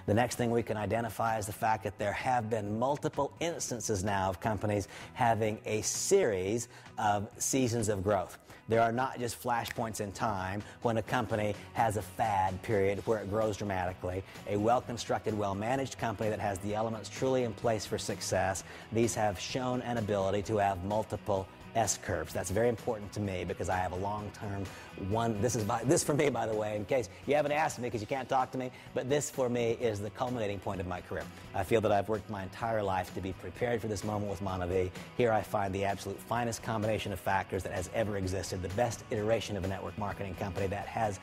The next thing we can identify is the fact that there have been multiple instances now of companies having a series of seasons of growth. There are not just flashpoints in time when a company has a fad period where it grows dramatically. A well-constructed, well-managed company that has the elements truly in place for success, these have shown an ability to have multiple S-curves. That's very important to me because I have a long-term one. This for me, by the way, in case you haven't asked me because you can't talk to me, but this for me is the culminating point of my career. I feel that I've worked my entire life to be prepared for this moment with Monavie. Here I find the absolute finest combination of factors that has ever existed, the best iteration of a network marketing company that has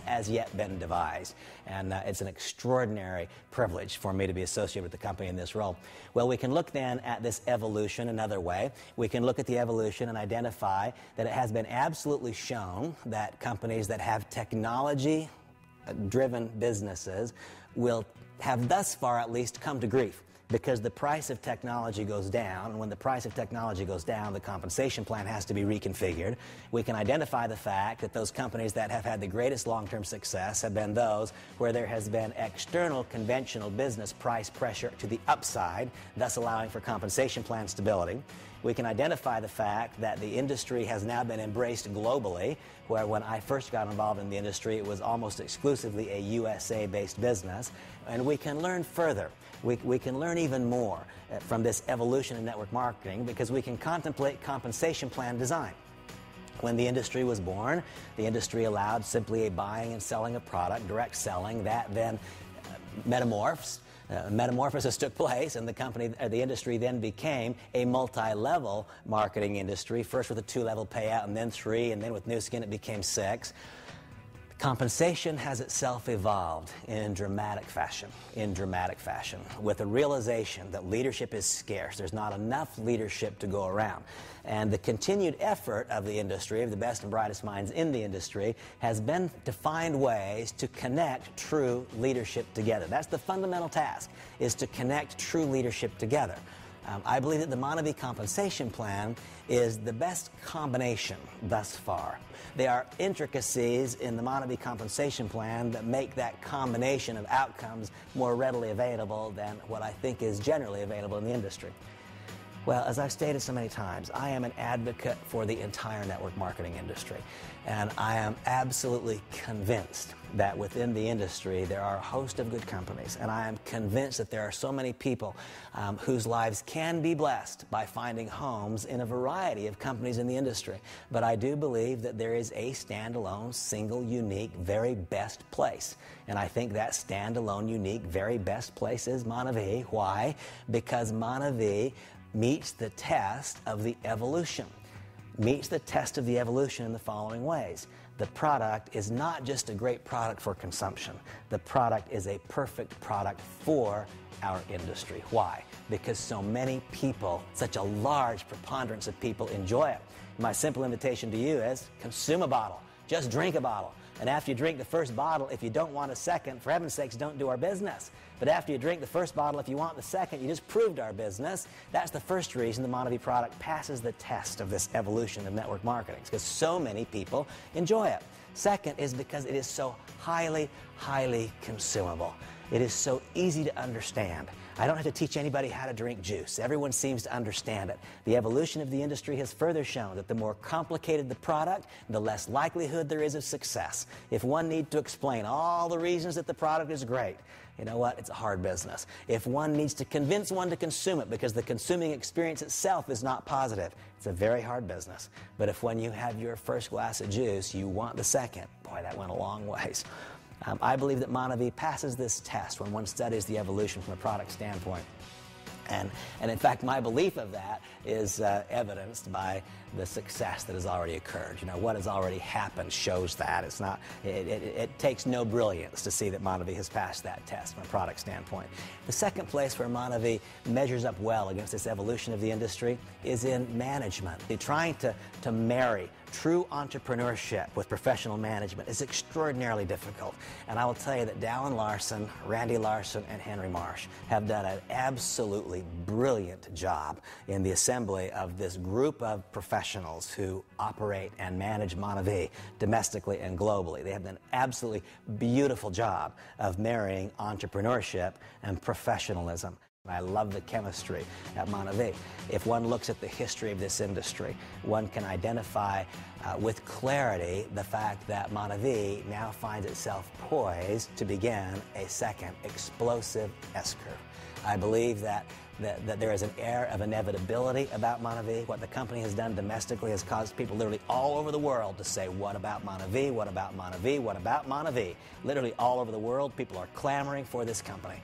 as yet been devised. And it's an extraordinary privilege for me to be associated with the company in this role. Well, we can look then at this evolution another way. We can look at the evolution and identify that it has been absolutely shown that companies that have technology-driven businesses will have thus far at least come to grief because the price of technology goes down, and when the price of technology goes down, the compensation plan has to be reconfigured. We can identify the fact that those companies that have had the greatest long-term success have been those where there has been external conventional business price pressure to the upside, thus allowing for compensation plan stability. We can identify the fact that the industry has now been embraced globally, where when I first got involved in the industry, it was almost exclusively a USA-based business. And we can learn further. We can learn even more from this evolution in network marketing because we can contemplate compensation plan design. When the industry was born, the industry allowed simply a buying and selling of product, direct selling, that then metamorphs. Metamorphosis took place, and the industry then became a multi-level marketing industry, first with a 2-level payout, and then 3, and then with Nu Skin it became 6. Compensation has itself evolved in dramatic fashion, with a realization that leadership is scarce. There's not enough leadership to go around. And the continued effort of the industry, of the best and brightest minds in the industry, has been to find ways to connect true leadership together. That's the fundamental task, is to connect true leadership together. I believe that the Monavie compensation plan is the best combination thus far. There are intricacies in the Monavie compensation plan that make that combination of outcomes more readily available than what I think is generally available in the industry. Well, as I've stated so many times, I am an advocate for the entire network marketing industry. And I am absolutely convinced that within the industry there are a host of good companies. And I am convinced that there are so many people whose lives can be blessed by finding homes in a variety of companies in the industry. But I do believe that there is a standalone, single, unique, very best place. And I think that standalone, unique, very best place is Monavie. Why? Because Monavie meets the test of the evolution. Meets the test of the evolution in the following ways. The product is not just a great product for consumption. The product is a perfect product for our industry. Why? Because so many people, such a large preponderance of people enjoy it. My simple invitation to you is consume a bottle. Just drink a bottle. And after you drink the first bottle, if you don't want a second, for heaven's sakes, don't do our business. But after you drink the first bottle, if you want the second, you just proved our business. That's the first reason the Monavie product passes the test of this evolution of network marketing. It's because so many people enjoy it. Second is because it is so highly, highly consumable. It is so easy to understand. I don't have to teach anybody how to drink juice. Everyone seems to understand it. The evolution of the industry has further shown that the more complicated the product, the less likelihood there is of success. If one needs to explain all the reasons that the product is great, you know what? It's a hard business. If one needs to convince one to consume it because the consuming experience itself is not positive, it's a very hard business. But if when you have your first glass of juice, you want the second, boy, that went a long ways. I believe that Monavie passes this test when one studies the evolution from a product standpoint. And in fact, my belief of that is evidenced by the success that has already occurred. You know, what has already happened shows that. It's not, it takes no brilliance to see that Monavie has passed that test from a product standpoint. The second place where Monavie measures up well against this evolution of the industry is in management. They're trying to marry true entrepreneurship with professional management is extraordinarily difficult. And I will tell you that Dallin Larson, Randy Larson, and Henry Marsh have done an absolutely brilliant job in the assembly of this group of professionals professionals who operate and manage Monavie domestically and globally. They have done an absolutely beautiful job of marrying entrepreneurship and professionalism. I love the chemistry at Monavie. If one looks at the history of this industry, one can identify with clarity the fact that Monavie now finds itself poised to begin a second explosive S-curve. I believe that there is an air of inevitability about Monavie. What the company has done domestically has caused people literally all over the world to say, what about Monavie? What about Monavie? What about Monavie? Literally all over the world, people are clamoring for this company.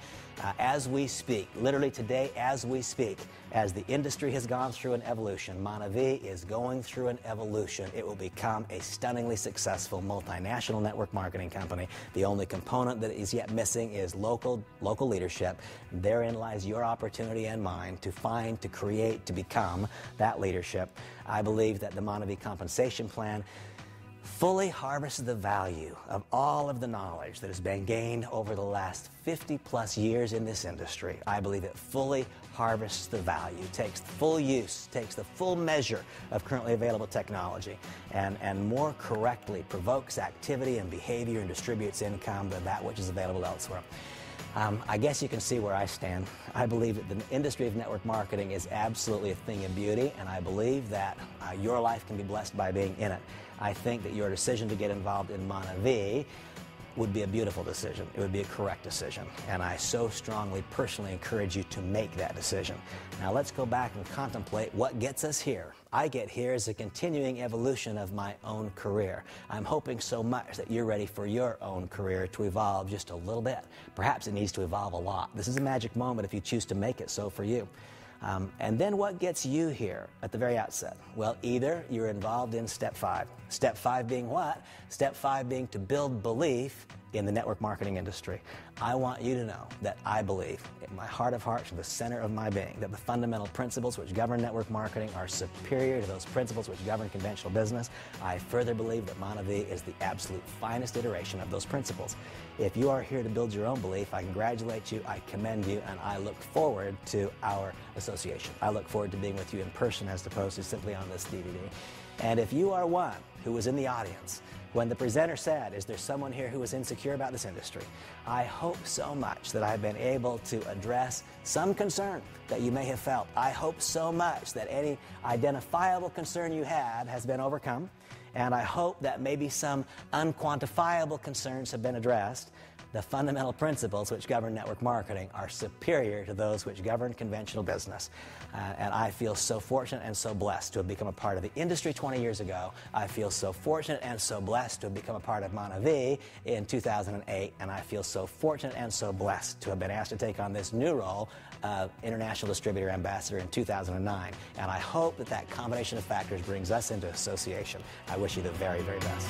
As we speak, literally today as we speak, as the industry has gone through an evolution, Monavie is going through an evolution. It will become a stunningly successful multinational network marketing company. The only component that is yet missing is local leadership. Therein lies your opportunity and mine to find, to create, to become that leadership. I believe that the Monavie compensation plan fully harvests the value of all of the knowledge that has been gained over the last 50-plus years in this industry. I believe it fully harvests the value, takes full use, takes the full measure of currently available technology, and more correctly provokes activity and behavior and distributes income than that which is available elsewhere. I guess you can see where I stand. I believe that the industry of network marketing is absolutely a thing of beauty, and I believe that your life can be blessed by being in it. I think that your decision to get involved in Monavie would be a beautiful decision. It would be a correct decision, and I so strongly personally encourage you to make that decision. Now let's go back and contemplate what gets us here. I get here as a continuing evolution of my own career. I'm hoping so much that you're ready for your own career to evolve just a little bit. Perhaps it needs to evolve a lot. This is a magic moment if you choose to make it so for you. And then what gets you here at the very outset? Well, either you're involved in step 5. Step 5 being what? Step 5 being to build belief in the network marketing industry. I want you to know that I believe, in my heart of hearts, from the center of my being, that the fundamental principles which govern network marketing are superior to those principles which govern conventional business. I further believe that Monavie is the absolute finest iteration of those principles. If you are here to build your own belief, I congratulate you, I commend you, and I look forward to our association. I look forward to being with you in person as opposed to simply on this DVD. And if you are one who was in the audience when the presenter said, is there someone here who is insecure about this industry? I hope so much that I've been able to address some concern that you may have felt. I hope so much that any identifiable concern you had has been overcome. And I hope that maybe some unquantifiable concerns have been addressed. The fundamental principles which govern network marketing are superior to those which govern conventional business. And I feel so fortunate and so blessed to have become a part of the industry 20 years ago. I feel so fortunate and so blessed to have become a part of Monavie in 2008. And I feel so fortunate and so blessed to have been asked to take on this new role of International Distributor Ambassador in 2009. And I hope that that combination of factors brings us into association. I wish you the very, very best.